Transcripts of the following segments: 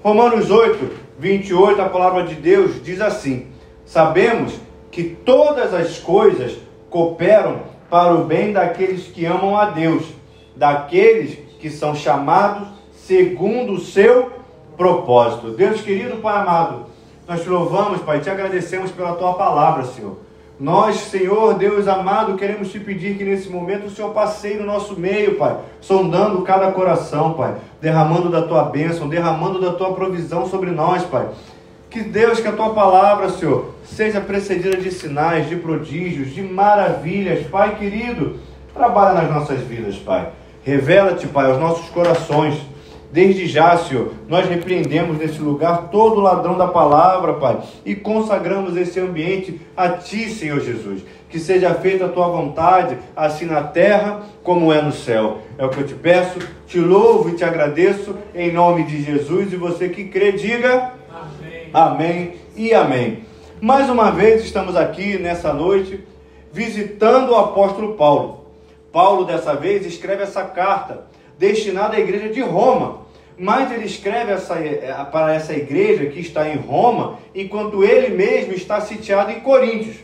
Romanos 8, 28, a palavra de Deus diz assim: sabemos que todas as coisas cooperam para o bem daqueles que amam a Deus, daqueles que são chamados segundo o seu propósito. Deus querido, Pai amado, nós te louvamos, Pai, te agradecemos pela tua palavra, Senhor. Nós, Senhor, Deus amado, queremos te pedir que nesse momento o Senhor passeie no nosso meio, Pai, sondando cada coração, Pai, derramando da tua bênção, derramando da tua provisão sobre nós, Pai. Que Deus, que a tua palavra, Senhor, seja precedida de sinais, de prodígios, de maravilhas, Pai querido. Trabalha nas nossas vidas, Pai. Revela-te, Pai, aos nossos corações. Desde já, Senhor, nós repreendemos nesse lugar todo ladrão da palavra, Pai, e consagramos esse ambiente a Ti, Senhor Jesus. Que seja feita a Tua vontade, assim na terra como é no céu. É o que eu te peço, te louvo e te agradeço, em nome de Jesus. E você que crê, diga amém, amém e amém. Mais uma vez estamos aqui nessa noite, visitando o apóstolo Paulo. Paulo, dessa vez, escreve essa carta, destinada à igreja de Roma. Mas ele escreve para essa igreja que está em Roma, enquanto ele mesmo está sitiado em Coríntios.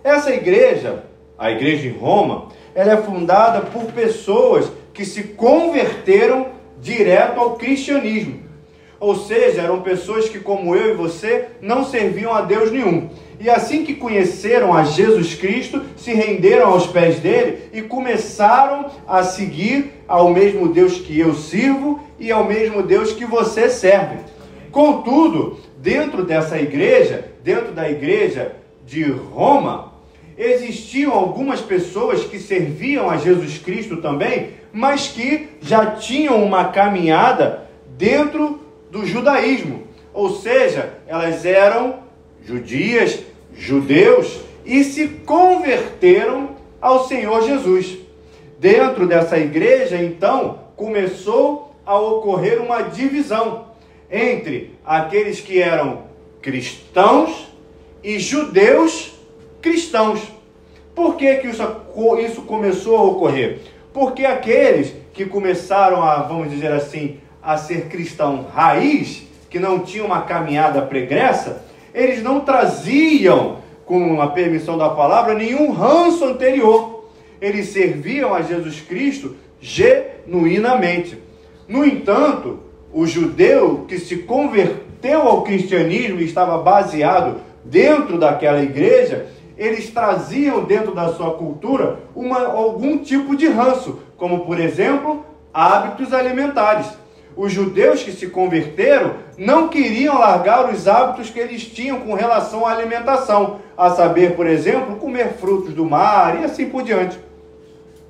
Essa igreja, a igreja em Roma, ela é fundada por pessoas que se converteram direto ao cristianismo. Ou seja, eram pessoas que, como eu e você, não serviam a Deus nenhum. E assim que conheceram a Jesus Cristo, se renderam aos pés dele e começaram a seguir ao mesmo Deus que eu sirvo e ao mesmo Deus que você serve. Contudo, dentro da igreja de Roma, existiam algumas pessoas que serviam a Jesus Cristo também, mas que já tinham uma caminhada dentro do judaísmo. Ou seja, elas eram judias, judeus, e se converteram ao Senhor Jesus. Dentro dessa igreja, então, começou a ocorrer uma divisão entre aqueles que eram cristãos e judeus cristãos. Por que isso começou a ocorrer? Porque aqueles que começaram a, vamos dizer assim, a ser cristão raiz, que não tinham uma caminhada pregressa, eles não traziam, com a permissão da palavra, nenhum ranço anterior. Eles serviam a Jesus Cristo genuinamente. No entanto, o judeu que se converteu ao cristianismo e estava baseado dentro daquela igreja, eles traziam dentro da sua cultura algum tipo de ranço, como, por exemplo, hábitos alimentares. Os judeus que se converteram não queriam largar os hábitos que eles tinham com relação à alimentação, a saber, por exemplo, comer frutos do mar e assim por diante.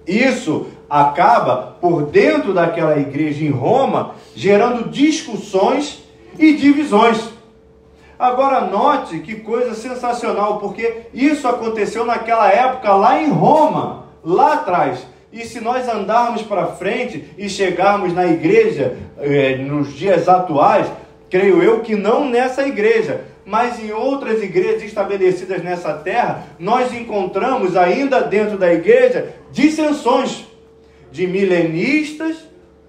Isso acaba, por dentro daquela igreja em Roma, gerando discussões e divisões. Agora note que coisa sensacional, porque isso aconteceu naquela época lá em Roma, lá atrás. E se nós andarmos para frente e chegarmos na igreja nos dias atuais, creio eu que não nessa igreja, mas em outras igrejas estabelecidas nessa terra, nós encontramos ainda dentro da igreja dissensões de milenistas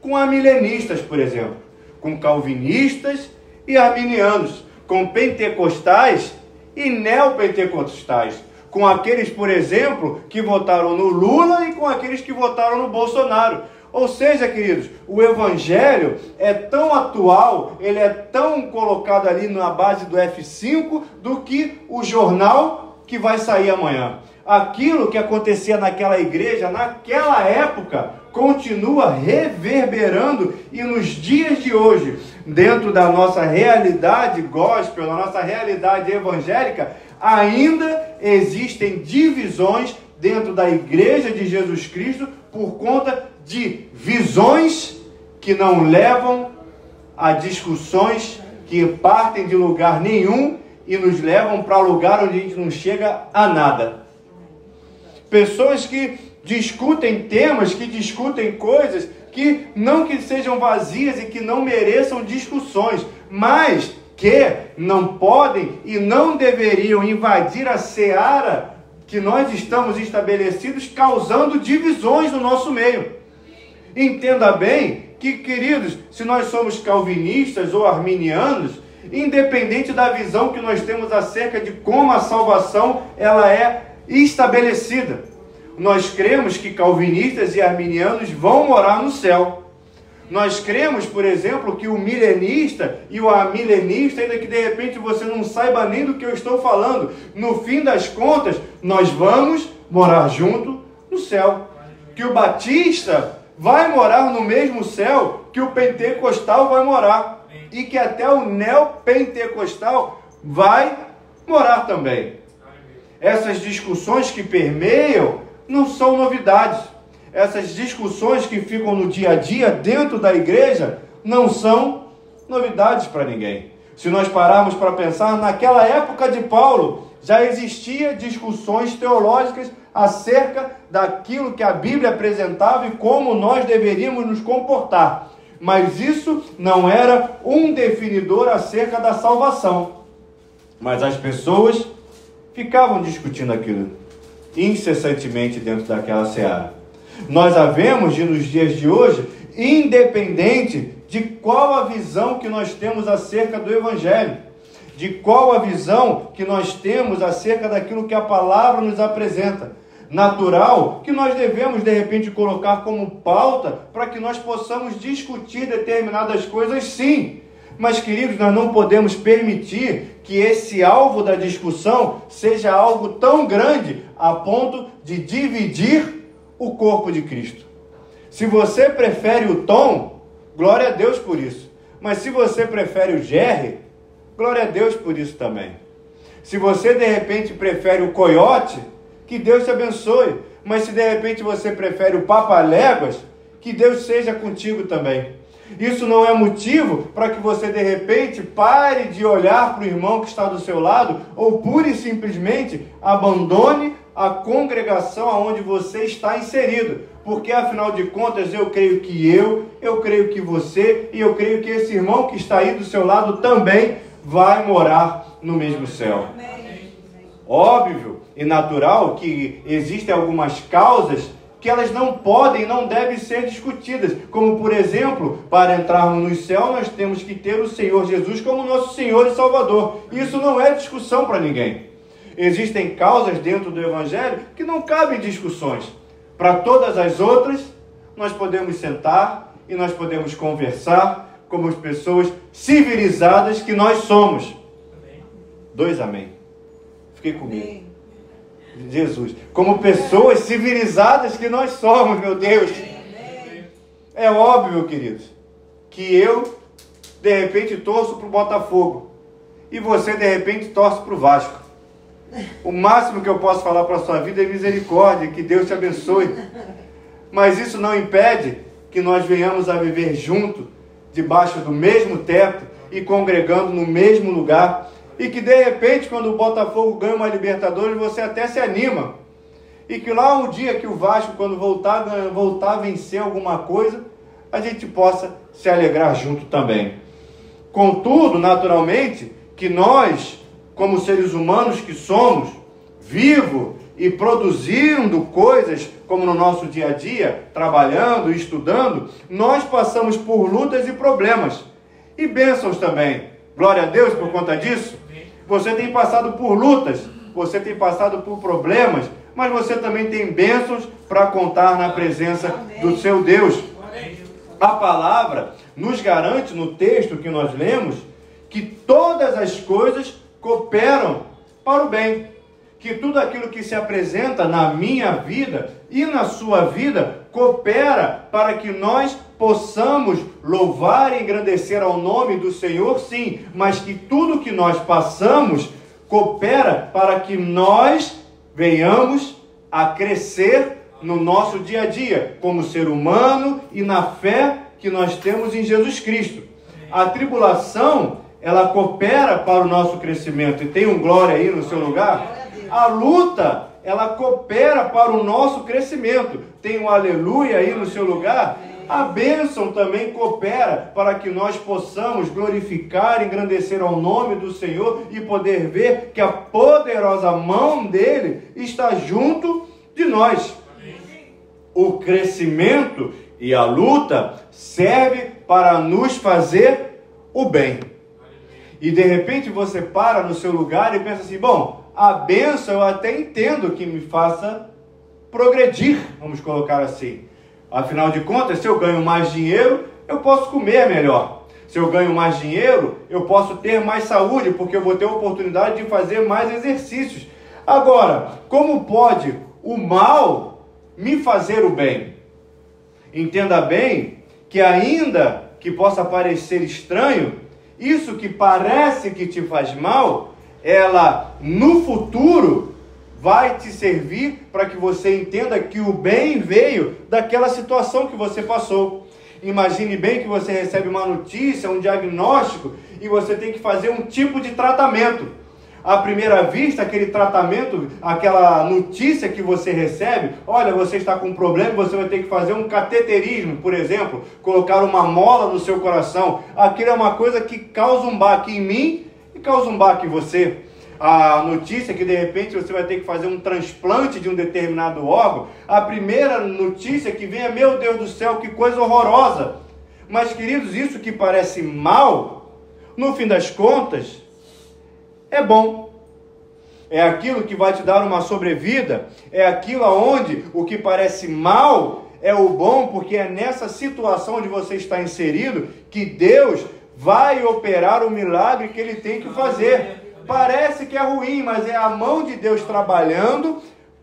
com amilenistas, por exemplo, com calvinistas e arminianos, com pentecostais e neopentecostais, com aqueles, por exemplo, que votaram no Lula e com aqueles que votaram no Bolsonaro. Ou seja, queridos, o evangelho é tão atual, ele é tão colocado ali na base do F5 do que o jornal que vai sair amanhã. Aquilo que acontecia naquela igreja, naquela época, continua reverberando e nos dias de hoje, dentro da nossa realidade gospel, da nossa realidade evangélica, ainda existem divisões dentro da igreja de Jesus Cristo por conta de visões que não levam a discussões que partem de lugar nenhum e nos levam para lugar onde a gente não chega a nada. Pessoas que discutem temas, que discutem coisas que não que sejam vazias e que não mereçam discussões, mas que não podem e não deveriam invadir a seara que nós estamos estabelecidos, causando divisões no nosso meio. Entenda bem que, queridos, se nós somos calvinistas ou arminianos, independente da visão que nós temos acerca de como a salvação ela é estabelecida, nós cremos que calvinistas e arminianos vão morar no céu. Nós cremos, por exemplo, que o milenista e o amilenista, ainda que de repente você não saiba nem do que eu estou falando, no fim das contas, nós vamos morar junto no céu. Que o batista vai morar no mesmo céu que o pentecostal vai morar. E que até o neopentecostal vai morar também. Essas discussões que permeiam não são novidades. Essas discussões que ficam no dia a dia dentro da igreja não são novidades para ninguém. Se nós pararmos para pensar, naquela época de Paulo, já existia discussões teológicas acerca daquilo que a Bíblia apresentava e como nós deveríamos nos comportar. Mas isso não era um definidor acerca da salvação. Mas as pessoas ficavam discutindo aquilo incessantemente dentro daquela seara. Nós a vemos nos dias de hoje, independente de qual a visão que nós temos acerca do Evangelho, de qual a visão que nós temos acerca daquilo que a palavra nos apresenta. Natural que nós devemos, de repente, colocar como pauta para que nós possamos discutir determinadas coisas, sim. Mas, queridos, nós não podemos permitir que esse alvo da discussão seja algo tão grande a ponto de dividir o corpo de Cristo. Se você prefere o Tom, glória a Deus por isso. Mas se você prefere o Jerry, glória a Deus por isso também. Se você de repente prefere o Coiote, que Deus te abençoe. Mas se de repente você prefere o Papaléguas, que Deus seja contigo também. Isso não é motivo para que você de repente pare de olhar para o irmão que está do seu lado ou pura e simplesmente abandone a congregação aonde você está inserido, porque afinal de contas eu creio que eu creio que você e eu creio que esse irmão que está aí do seu lado também vai morar no mesmo céu. Óbvio e natural que existem algumas causas que elas não podem, não devem ser discutidas, como por exemplo, para entrarmos no céu nós temos que ter o Senhor Jesus como nosso Senhor e Salvador. Isso não é discussão para ninguém. Existem causas dentro do Evangelho que não cabem discussões. Para todas as outras, nós podemos sentar e nós podemos conversar como as pessoas civilizadas que nós somos. Amém. 2 amém. Fiquei comigo. Amém. Jesus. Como pessoas civilizadas que nós somos, meu Deus. Amém. É óbvio, queridos, que eu, de repente, torço para o Botafogo. E você, de repente, torce para o Vasco. O máximo que eu posso falar para a sua vida é misericórdia, que Deus te abençoe. Mas isso não impede que nós venhamos a viver junto, debaixo do mesmo teto e congregando no mesmo lugar. E que de repente, quando o Botafogo ganha uma Libertadores, você até se anima. E que lá um dia que o Vasco, quando voltar a vencer alguma coisa, a gente possa se alegrar junto também. Contudo, naturalmente, que nós, como seres humanos que somos, vivos e produzindo coisas, como no nosso dia a dia, trabalhando e estudando, nós passamos por lutas e problemas. E bênçãos também. Glória a Deus por conta disso. Você tem passado por lutas, você tem passado por problemas, mas você também tem bênçãos para contar na presença do seu Deus. A palavra nos garante no texto que nós lemos que todas as coisas cooperam para o bem, que tudo aquilo que se apresenta na minha vida e na sua vida coopera para que nós possamos louvar e engrandecer ao nome do Senhor, sim, mas que tudo que nós passamos coopera para que nós venhamos a crescer no nosso dia a dia, como ser humano e na fé que nós temos em Jesus Cristo. A tribulação, ela coopera para o nosso crescimento. E tem um glória aí no seu lugar. A luta, ela coopera para o nosso crescimento. Tem um aleluia aí no seu lugar. A bênção também coopera para que nós possamos glorificar e engrandecer ao nome do Senhor e poder ver que a poderosa mão dele está junto de nós. O crescimento E a luta serve para nos fazer o bem. E de repente você para no seu lugar e pensa assim, bom, a bênção eu até entendo que me faça progredir, vamos colocar assim. Afinal de contas, se eu ganho mais dinheiro, eu posso comer melhor. Se eu ganho mais dinheiro, eu posso ter mais saúde, porque eu vou ter a oportunidade de fazer mais exercícios. Agora, como pode o mal me fazer o bem? Entenda bem que ainda que possa parecer estranho, isso que parece que te faz mal, ela no futuro vai te servir para que você entenda que o bem veio daquela situação que você passou. Imagine bem que você recebe uma notícia, um diagnóstico, e você tem que fazer um tipo de tratamento. À primeira vista, aquele tratamento, aquela notícia que você recebe, olha, você está com um problema, você vai ter que fazer um cateterismo, por exemplo, colocar uma mola no seu coração. Aquilo é uma coisa que causa um baque em mim e causa um baque em você. A notícia que de repente você vai ter que fazer um transplante de um determinado órgão, a primeira notícia que vem é, meu Deus do céu, que coisa horrorosa. Mas, queridos, isso que parece mal, no fim das contas, é bom. É aquilo que vai te dar uma sobrevida, é aquilo aonde o que parece mal é o bom, porque é nessa situação onde você está inserido que Deus vai operar o milagre que Ele tem que fazer. Parece que é ruim, mas é a mão de Deus trabalhando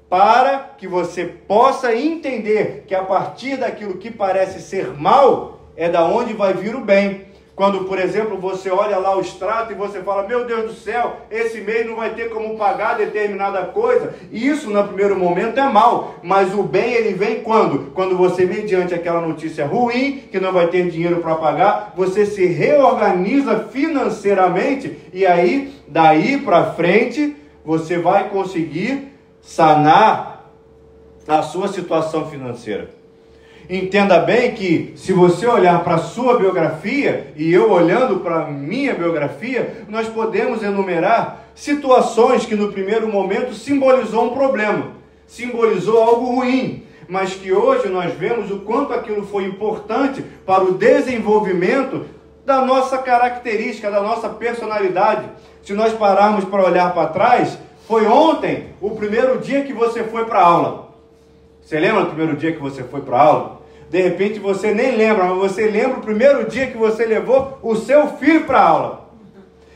para que você possa entender que a partir daquilo que parece ser mal, é da onde vai vir o bem. Quando, por exemplo, você olha lá o extrato e você fala, meu Deus do céu, esse mês não vai ter como pagar determinada coisa. Isso, no primeiro momento, é mal. Mas o bem, ele vem quando? Quando você, mediante aquela notícia ruim, que não vai ter dinheiro para pagar, você se reorganiza financeiramente e aí, daí para frente, você vai conseguir sanar a sua situação financeira. Entenda bem que se você olhar para a sua biografia e eu olhando para a minha biografia, nós podemos enumerar situações que no primeiro momento simbolizou um problema, simbolizou algo ruim, mas que hoje nós vemos o quanto aquilo foi importante para o desenvolvimento da nossa característica, da nossa personalidade. Se nós pararmos para olhar para trás, foi ontem o primeiro dia que você foi para a aula. Você lembra do primeiro dia que você foi para a aula? De repente você nem lembra, mas você lembra o primeiro dia que você levou o seu filho para a aula.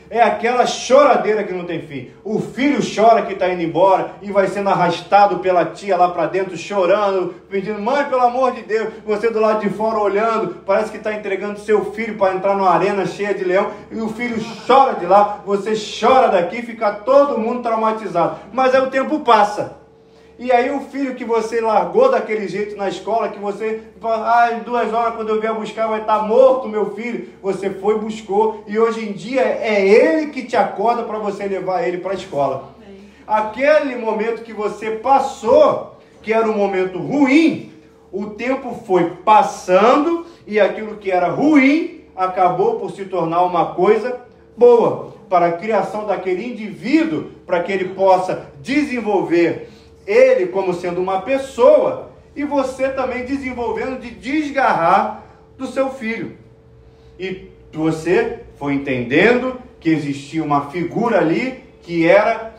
É aquela choradeira que não tem fim. O filho chora que está indo embora e vai sendo arrastado pela tia lá para dentro, chorando, pedindo, mãe, pelo amor de Deus. Você do lado de fora olhando, parece que está entregando seu filho para entrar numa arena cheia de leão. E o filho chora de lá, você chora daqui, fica todo mundo traumatizado. Mas aí o tempo passa. E aí o filho que você largou daquele jeito na escola, que você fala, em 2 horas quando eu vier buscar vai estar morto meu filho. Você foi, buscou, e hoje em dia é ele que te acorda para você levar ele para a escola. Amém. Aquele momento que você passou, que era um momento ruim, o tempo foi passando e aquilo que era ruim acabou por se tornar uma coisa boa para a criação daquele indivíduo, para que ele possa desenvolver ele como sendo uma pessoa, e você também desenvolvendo de desgarrar do seu filho. E você foi entendendo que existia uma figura ali que era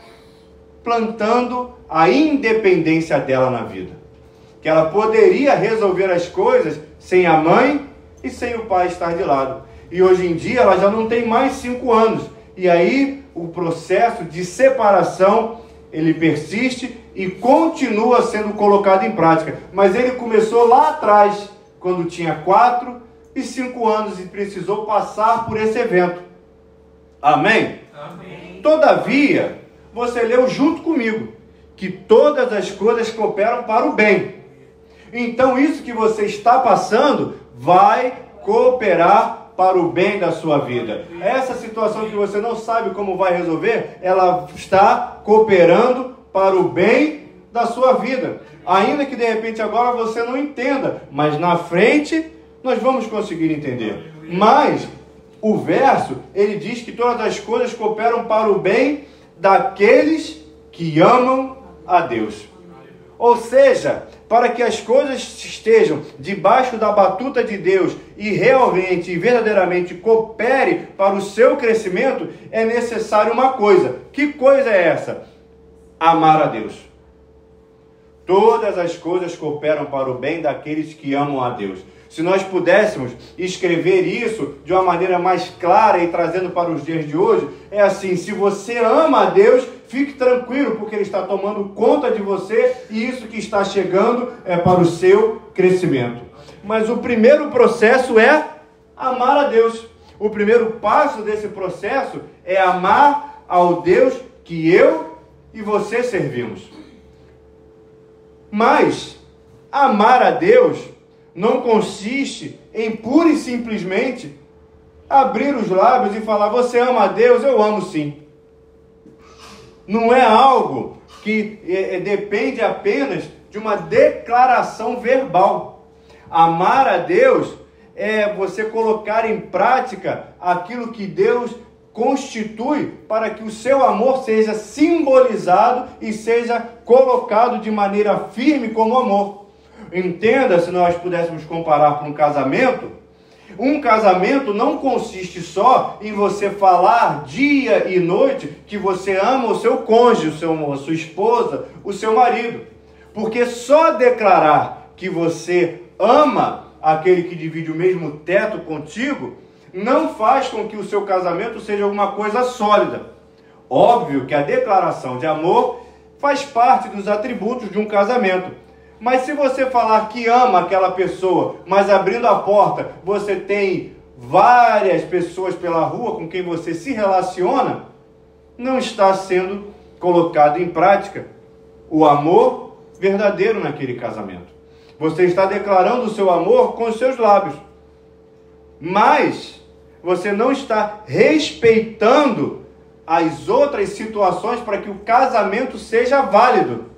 plantando a independência dela na vida. Que ela poderia resolver as coisas sem a mãe e sem o pai estar de lado. E hoje em dia ela já não tem mais 5 anos. E aí o processo de separação, ele persiste e continua sendo colocado em prática. Mas ele começou lá atrás, quando tinha 4 e 5 anos e precisou passar por esse evento. Amém? Amém. Todavia, você leu junto comigo que todas as coisas cooperam para o bem. Então isso que você está passando vai cooperar para o bem da sua vida. Essa situação que você não sabe como vai resolver, ela está cooperando para o bem da sua vida. Ainda que de repente agora você não entenda, mas na frente nós vamos conseguir entender. Mas o verso, ele diz que todas as coisas cooperam para o bem daqueles que amam a Deus. Ou seja, para que as coisas estejam debaixo da batuta de Deus e realmente e verdadeiramente coopere para o seu crescimento, é necessário uma coisa. Que coisa é essa? Amar a Deus. Todas as coisas cooperam para o bem daqueles que amam a Deus. Se nós pudéssemos escrever isso de uma maneira mais clara e trazendo para os dias de hoje, é assim: se você ama a Deus, fique tranquilo, porque Ele está tomando conta de você e isso que está chegando é para o seu crescimento. Mas o primeiro processo é amar a Deus. O primeiro passo desse processo é amar ao Deus que eu e você servimos. Mas amar a Deus não consiste em pura e simplesmente abrir os lábios e falar: você ama a Deus? Eu amo sim. Não é algo que depende apenas de uma declaração verbal. Amar a Deus é você colocar em prática aquilo que Deus constitui para que o seu amor seja simbolizado e seja colocado de maneira firme como amor. Entenda, se nós pudéssemos comparar com um casamento não consiste só em você falar dia e noite que você ama o seu cônjuge, a sua esposa, o seu marido. Porque só declarar que você ama aquele que divide o mesmo teto contigo não faz com que o seu casamento seja alguma coisa sólida. Óbvio que a declaração de amor faz parte dos atributos de um casamento. Mas se você falar que ama aquela pessoa, mas abrindo a porta, você tem várias pessoas pela rua com quem você se relaciona, não está sendo colocado em prática o amor verdadeiro naquele casamento. Você está declarando o seu amor com os seus lábios, mas você não está respeitando as outras situações para que o casamento seja válido.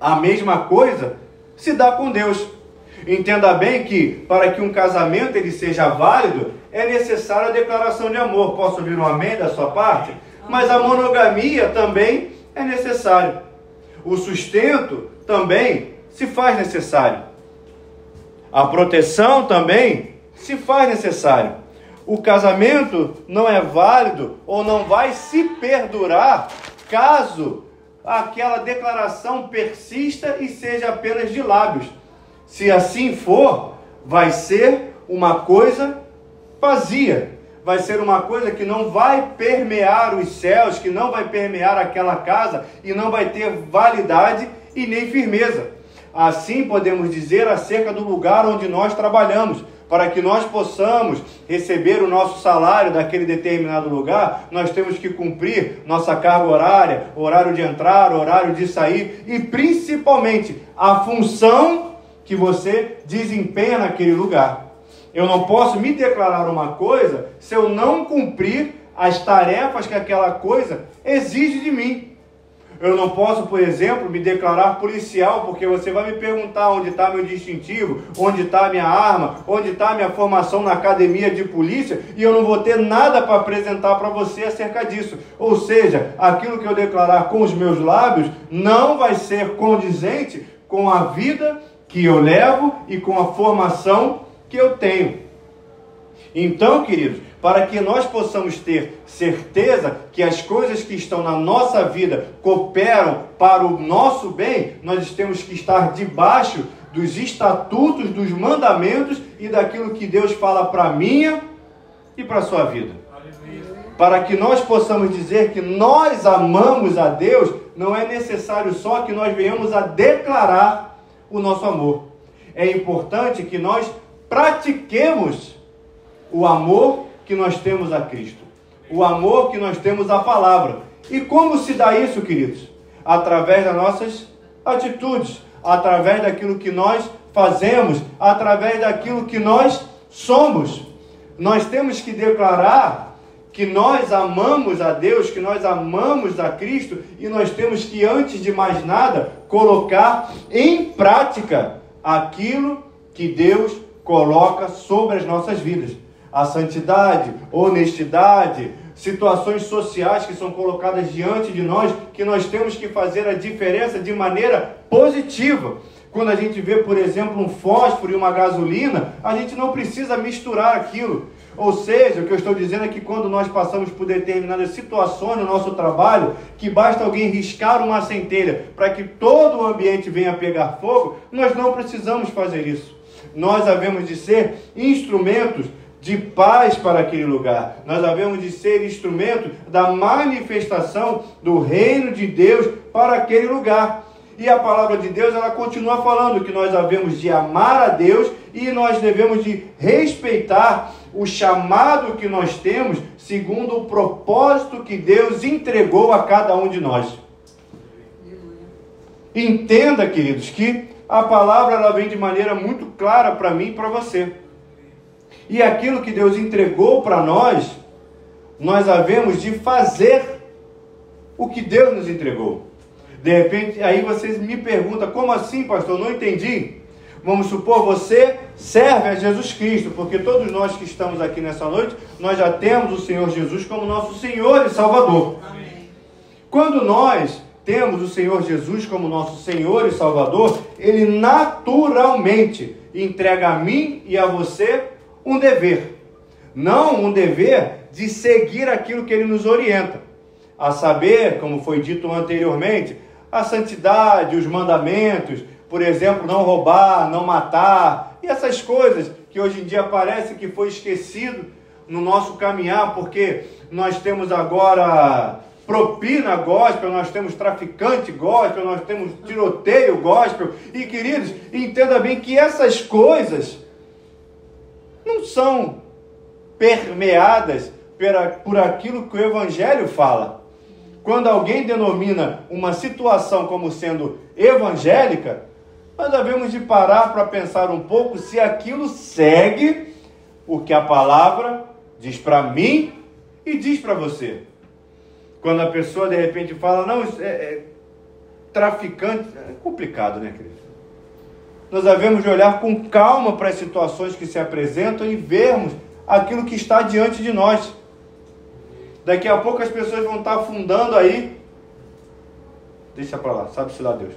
A mesma coisa se dá com Deus. Entenda bem que para que um casamento ele seja válido, é necessária a declaração de amor. Posso ouvir um amém da sua parte? Mas a monogamia também é necessária. O sustento também se faz necessário. A proteção também se faz necessário. O casamento não é válido ou não vai se perdurar caso aquela declaração persista e seja apenas de lábios. Se assim for, vai ser uma coisa vazia. Vai ser uma coisa que não vai permear os céus, que não vai permear aquela casa e não vai ter validade e nem firmeza. Assim podemos dizer acerca do lugar onde nós trabalhamos. Para que nós possamos receber o nosso salário daquele determinado lugar, nós temos que cumprir nossa carga horária, horário de entrar, horário de sair e principalmente a função que você desempenha naquele lugar. Eu não posso me declarar uma coisa se eu não cumprir as tarefas que aquela coisa exige de mim. Eu não posso, por exemplo, me declarar policial, porque você vai me perguntar onde está meu distintivo, onde está a minha arma, onde está a minha formação na academia de polícia, e eu não vou ter nada para apresentar para você acerca disso. Ou seja, aquilo que eu declarar com os meus lábios não vai ser condizente com a vida que eu levo e com a formação que eu tenho. Então, queridos, para que nós possamos ter certeza que as coisas que estão na nossa vida cooperam para o nosso bem, nós temos que estar debaixo dos estatutos, dos mandamentos e daquilo que Deus fala para a minha e para a sua vida. Para que nós possamos dizer que nós amamos a Deus, não é necessário só que nós venhamos a declarar o nosso amor. É importante que nós pratiquemos o amor que nós temos a Cristo, o amor que nós temos à palavra. E como se dá isso, queridos? Através das nossas atitudes, através daquilo que nós fazemos, através daquilo que nós somos. Nós temos que declarar que nós amamos a Deus, que nós amamos a Cristo, e nós temos que, antes de mais nada, colocar em prática aquilo que Deus coloca sobre as nossas vidas. A santidade, honestidade, situações sociais que são colocadas diante de nós, que nós temos que fazer a diferença de maneira positiva. Quando a gente vê, por exemplo, um fósforo e uma gasolina, a gente não precisa misturar aquilo. Ou seja, o que eu estou dizendo é que quando nós passamos por determinadas situações no nosso trabalho, que basta alguém riscar uma centelha para que todo o ambiente venha pegar fogo, nós não precisamos fazer isso. Nós havemos de ser instrumentos de paz para aquele lugar. Nós havemos de ser instrumento da manifestação do reino de Deus para aquele lugar. E a palavra de Deus, ela continua falando que nós havemos de amar a Deus e nós devemos de respeitar o chamado que nós temos segundo o propósito que Deus entregou a cada um de nós. Entenda, queridos, que a palavra ela vem de maneira muito clara para mim e para você. E aquilo que Deus entregou para nós, nós havemos de fazer o que Deus nos entregou. De repente, aí vocês me perguntam, como assim, pastor? Não entendi. Vamos supor, você serve a Jesus Cristo, porque todos nós que estamos aqui nessa noite, nós já temos o Senhor Jesus como nosso Senhor e Salvador. Amém. Quando nós temos o Senhor Jesus como nosso Senhor e Salvador, Ele naturalmente entrega a mim e a você um dever. Não um dever de seguir aquilo que Ele nos orienta. A saber, como foi dito anteriormente, a santidade, os mandamentos, por exemplo, não roubar, não matar, e essas coisas que hoje em dia parece que foi esquecido no nosso caminhar, porque nós temos agora propina gospel, nós temos traficante gospel, nós temos tiroteio gospel, e queridos, entenda bem que essas coisas não são permeadas por aquilo que o Evangelho fala. Quando alguém denomina uma situação como sendo evangélica, nós devemos de parar para pensar um pouco se aquilo segue o que a palavra diz para mim e diz para você. Quando a pessoa de repente fala, não, traficante, é complicado, né, querido? Nós devemos de olhar com calma para as situações que se apresentam e vermos aquilo que está diante de nós. Daqui a pouco as pessoas vão estar afundando aí. Deixa para lá, sabe-se lá Deus.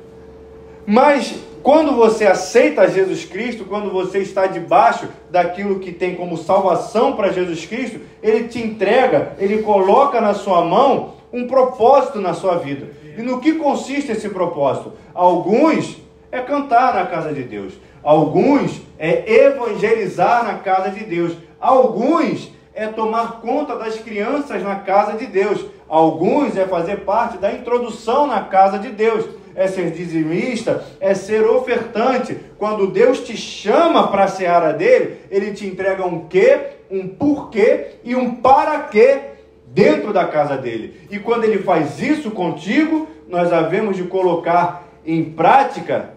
Mas quando você aceita Jesus Cristo, quando você está debaixo daquilo que tem como salvação para Jesus Cristo, Ele te entrega, Ele coloca na sua mão um propósito na sua vida. E no que consiste esse propósito? Alguns é cantar na casa de Deus. Alguns é evangelizar na casa de Deus. Alguns é tomar conta das crianças na casa de Deus. Alguns é fazer parte da introdução na casa de Deus. É ser dizimista, é ser ofertante. Quando Deus te chama para a seara dele, Ele te entrega um quê, um porquê e um para quê dentro da casa dele. E quando Ele faz isso contigo, nós havemos de colocar em prática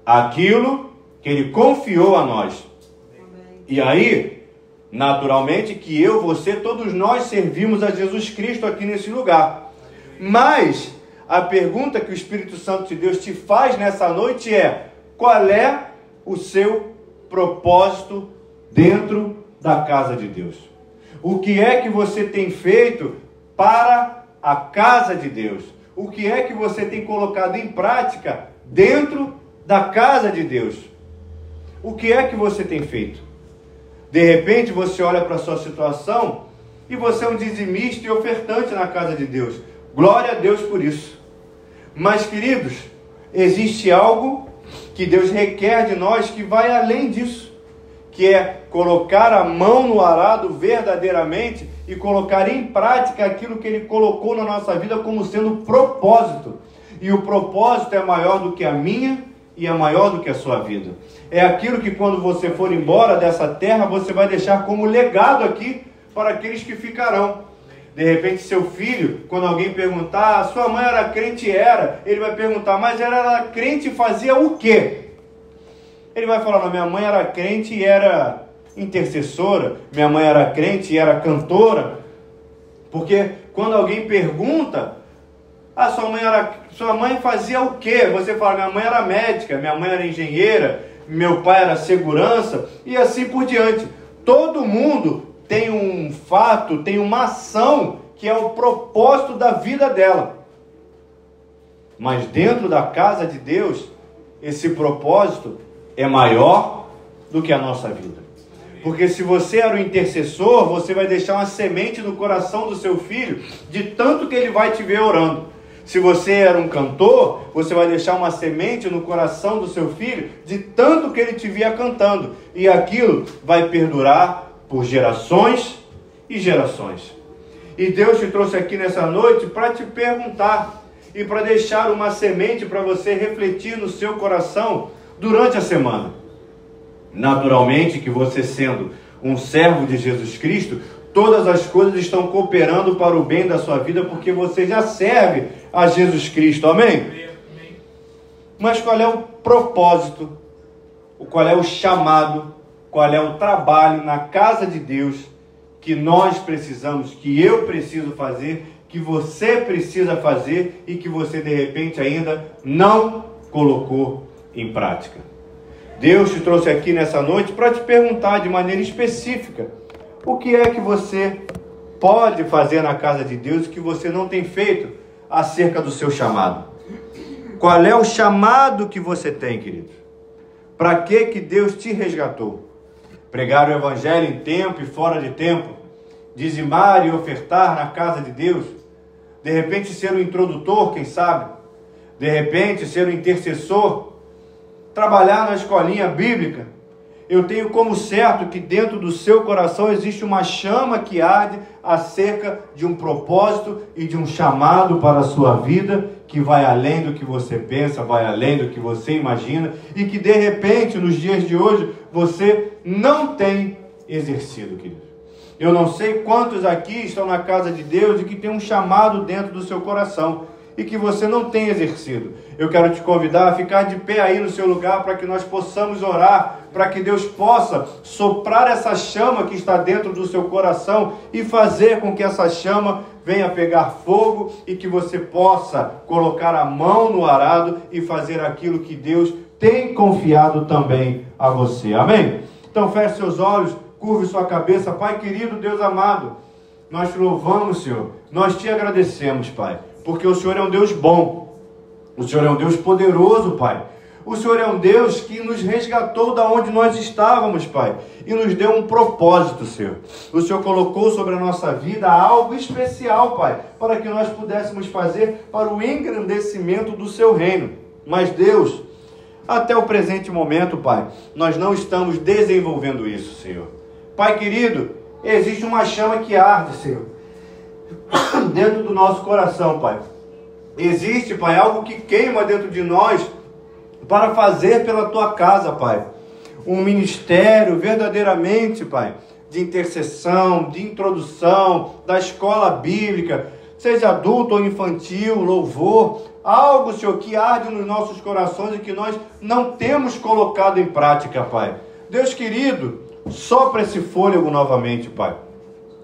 aquilo que Ele confiou a nós. E aí, naturalmente que eu, você, todos nós servimos a Jesus Cristo aqui nesse lugar. Mas a pergunta que o Espírito Santo de Deus te faz nessa noite é: qual é o seu propósito dentro da casa de Deus? O que é que você tem feito para a casa de Deus? O que é que você tem colocado em prática dentro da casa de Deus? O que é que você tem feito? De repente você olha para a sua situação e você é um dizimista e ofertante na casa de Deus. Glória a Deus por isso. Mas, queridos, existe algo que Deus requer de nós que vai além disso, que é colocar a mão no arado verdadeiramente e colocar em prática aquilo que Ele colocou na nossa vida como sendo propósito. E o propósito é maior do que a minha e é maior do que a sua vida. É aquilo que quando você for embora dessa terra, você vai deixar como legado aqui para aqueles que ficarão. De repente seu filho, quando alguém perguntar, sua mãe era crente? Era. Ele vai perguntar, mas ela era crente e fazia o quê? Ele vai falar, não, minha mãe era crente e era intercessora, minha mãe era crente e era cantora. Porque quando alguém pergunta, sua mãe fazia o quê? Você fala, minha mãe era médica, minha mãe era engenheira, meu pai era segurança, e assim por diante. Todo mundo tem um fato, tem uma ação que é o propósito da vida dela. Mas dentro da casa de Deus, esse propósito é maior do que a nossa vida. Porque se você era o intercessor, você vai deixar uma semente no coração do seu filho, de tanto que ele vai te ver orando. Se você era um cantor, você vai deixar uma semente no coração do seu filho, de tanto que ele te via cantando. E aquilo vai perdurar por gerações e gerações. E Deus te trouxe aqui nessa noite para te perguntar e para deixar uma semente para você refletir no seu coração durante a semana. Naturalmente que você, sendo um servo de Jesus Cristo, todas as coisas estão cooperando para o bem da sua vida, porque você já serve a Jesus Cristo, amém? Mas qual é o propósito, qual é o chamado, qual é o trabalho na casa de Deus que nós precisamos, que eu preciso fazer, que você precisa fazer e que você de repente ainda não colocou em prática? Deus te trouxe aqui nessa noite para te perguntar de maneira específica o que é que você pode fazer na casa de Deus que você não tem feito acerca do seu chamado. Qual é o chamado que você tem, querido? Para que Deus te resgatou? Pregar o evangelho em tempo e fora de tempo? Dizimar e ofertar na casa de Deus? De repente ser um introdutor, quem sabe? De repente ser um intercessor? Trabalhar na escolinha bíblica? Eu tenho como certo que dentro do seu coração existe uma chama que arde acerca de um propósito e de um chamado para a sua vida, que vai além do que você pensa, vai além do que você imagina, e que de repente, nos dias de hoje, você não tem exercido, querido. Eu não sei quantos aqui estão na casa de Deus e que tem um chamado dentro do seu coração e que você não tem exercido. Eu quero te convidar a ficar de pé aí no seu lugar para que nós possamos orar, para que Deus possa soprar essa chama que está dentro do seu coração e fazer com que essa chama venha pegar fogo e que você possa colocar a mão no arado e fazer aquilo que Deus tem confiado também a você. Amém? Então feche seus olhos, curve sua cabeça. Pai querido, Deus amado, nós te louvamos, Senhor. Nós te agradecemos, Pai, porque o Senhor é um Deus bom. O Senhor é um Deus poderoso, Pai. O Senhor é um Deus que nos resgatou da onde nós estávamos, Pai, e nos deu um propósito, Senhor. O Senhor colocou sobre a nossa vida algo especial, Pai, para que nós pudéssemos fazer para o engrandecimento do Seu reino. Mas, Deus, até o presente momento, Pai, nós não estamos desenvolvendo isso, Senhor. Pai querido, existe uma chama que arde, Senhor, dentro do nosso coração, Pai. Existe, Pai, algo que queima dentro de nós para fazer pela Tua casa, Pai. Um ministério verdadeiramente, Pai, de intercessão, de introdução, da escola bíblica, seja adulto ou infantil, louvor, algo, Senhor, que arde nos nossos corações e que nós não temos colocado em prática, Pai. Deus querido, sopra esse fôlego novamente, Pai.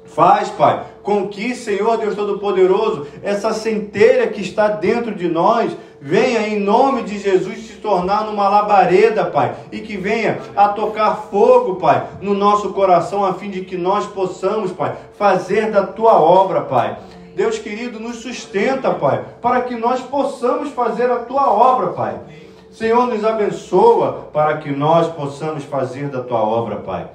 Faz, Pai, com que, Senhor Deus Todo-Poderoso, essa centelha que está dentro de nós venha, em nome de Jesus, se tornar numa labareda, Pai, e que venha a tocar fogo, Pai, no nosso coração, a fim de que nós possamos, Pai, fazer da Tua obra, Pai. Deus querido, nos sustenta, Pai, para que nós possamos fazer a Tua obra, Pai. Senhor, nos abençoa para que nós possamos fazer da Tua obra, Pai.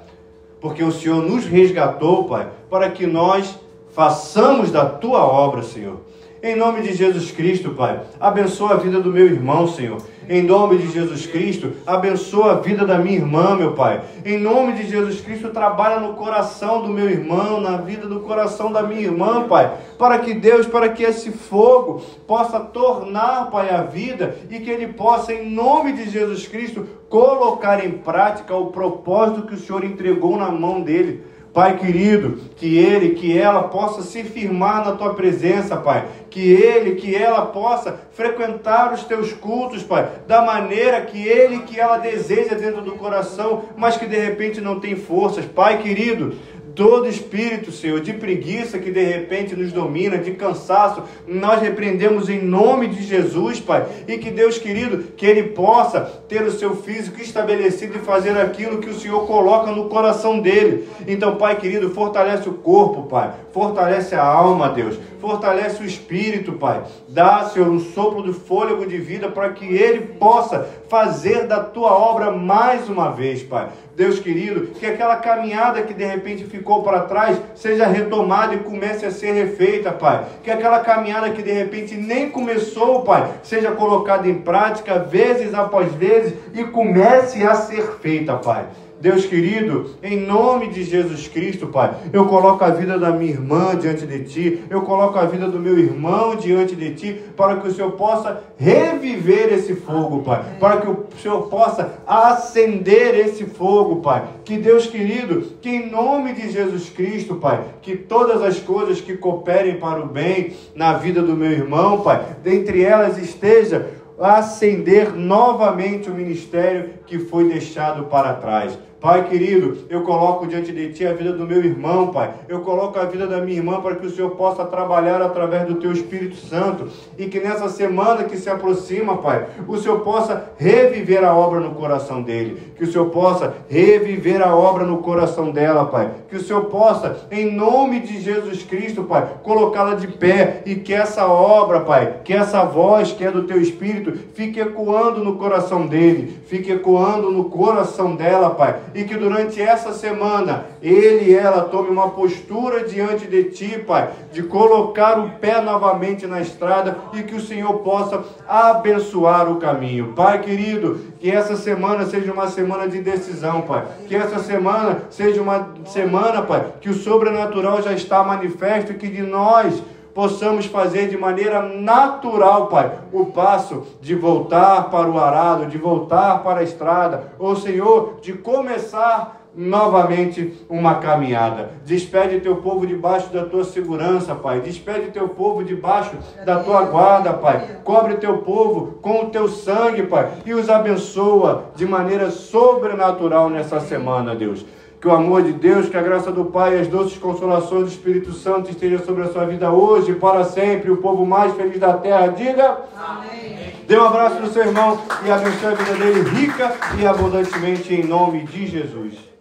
Porque o Senhor nos resgatou, Pai, para que nós façamos da Tua obra, Senhor. Em nome de Jesus Cristo, Pai, abençoa a vida do meu irmão, Senhor. Em nome de Jesus Cristo, abençoa a vida da minha irmã, meu Pai. Em nome de Jesus Cristo, trabalha no coração do meu irmão, na vida do coração da minha irmã, Pai. Para que Deus, para que esse fogo possa tornar, Pai, a vida e que ele possa, em nome de Jesus Cristo, colocar em prática o propósito que o Senhor entregou na mão dele. Pai querido, que ele, que ela possa se firmar na Tua presença, Pai. Que ele, que ela possa frequentar os Teus cultos, Pai, da maneira que ele, que ela deseja dentro do coração, mas que de repente não tem forças. Pai querido, Todo espírito, Senhor, de preguiça que de repente nos domina, de cansaço, nós repreendemos em nome de Jesus, Pai. E que Deus querido, que ele possa ter o seu físico estabelecido e fazer aquilo que o Senhor coloca no coração dele. Então, Pai querido, fortalece o corpo, Pai. Fortalece a alma, Deus. Fortalece o espírito, Pai. Dá, Senhor, um sopro de fôlego de vida para que ele possa fazer da tua obra mais uma vez, Pai. Deus querido, que aquela caminhada que de repente ficou para trás seja retomada e comece a ser refeita, Pai. Que aquela caminhada que de repente nem começou, Pai, seja colocada em prática vezes após vezes e comece a ser feita, Pai. Deus querido, em nome de Jesus Cristo, Pai, eu coloco a vida da minha irmã diante de Ti, eu coloco a vida do meu irmão diante de Ti, para que o Senhor possa reviver esse fogo, Pai, para que o Senhor possa acender esse fogo, Pai. Que Deus querido, que em nome de Jesus Cristo, Pai, que todas as coisas que cooperem para o bem na vida do meu irmão, Pai, dentre elas esteja acender novamente o ministério que foi deixado para trás. Pai querido, eu coloco diante de Ti a vida do meu irmão, Pai. Eu coloco a vida da minha irmã para que o Senhor possa trabalhar através do Teu Espírito Santo. E que nessa semana que se aproxima, Pai, o Senhor possa reviver a obra no coração dele. Que o Senhor possa reviver a obra no coração dela, Pai. Que o Senhor possa, em nome de Jesus Cristo, Pai, colocá-la de pé. E que essa obra, Pai, que essa voz que é do Teu Espírito, fique ecoando no coração dele. Fique ecoando no coração dela, Pai. E que durante essa semana, ele e ela tome uma postura diante de Ti, Pai, de colocar o pé novamente na estrada e que o Senhor possa abençoar o caminho. Pai querido, que essa semana seja uma semana de decisão, Pai. Que essa semana seja uma semana, Pai, que o sobrenatural já está manifesto e que de nós possamos fazer de maneira natural, Pai, o passo de voltar para o arado, de voltar para a estrada, ou Senhor, de começar novamente uma caminhada. Despede teu povo debaixo da tua segurança, Pai. Despede teu povo debaixo da tua guarda, Pai. Cobre teu povo com o teu sangue, Pai, e os abençoa de maneira sobrenatural nessa semana, Deus. Que o amor de Deus, que a graça do Pai e as doces consolações do Espírito Santo estejam sobre a sua vida hoje e para sempre. O povo mais feliz da terra, diga amém. Dê um abraço no seu irmão e abençoe a vida dele rica e abundantemente em nome de Jesus.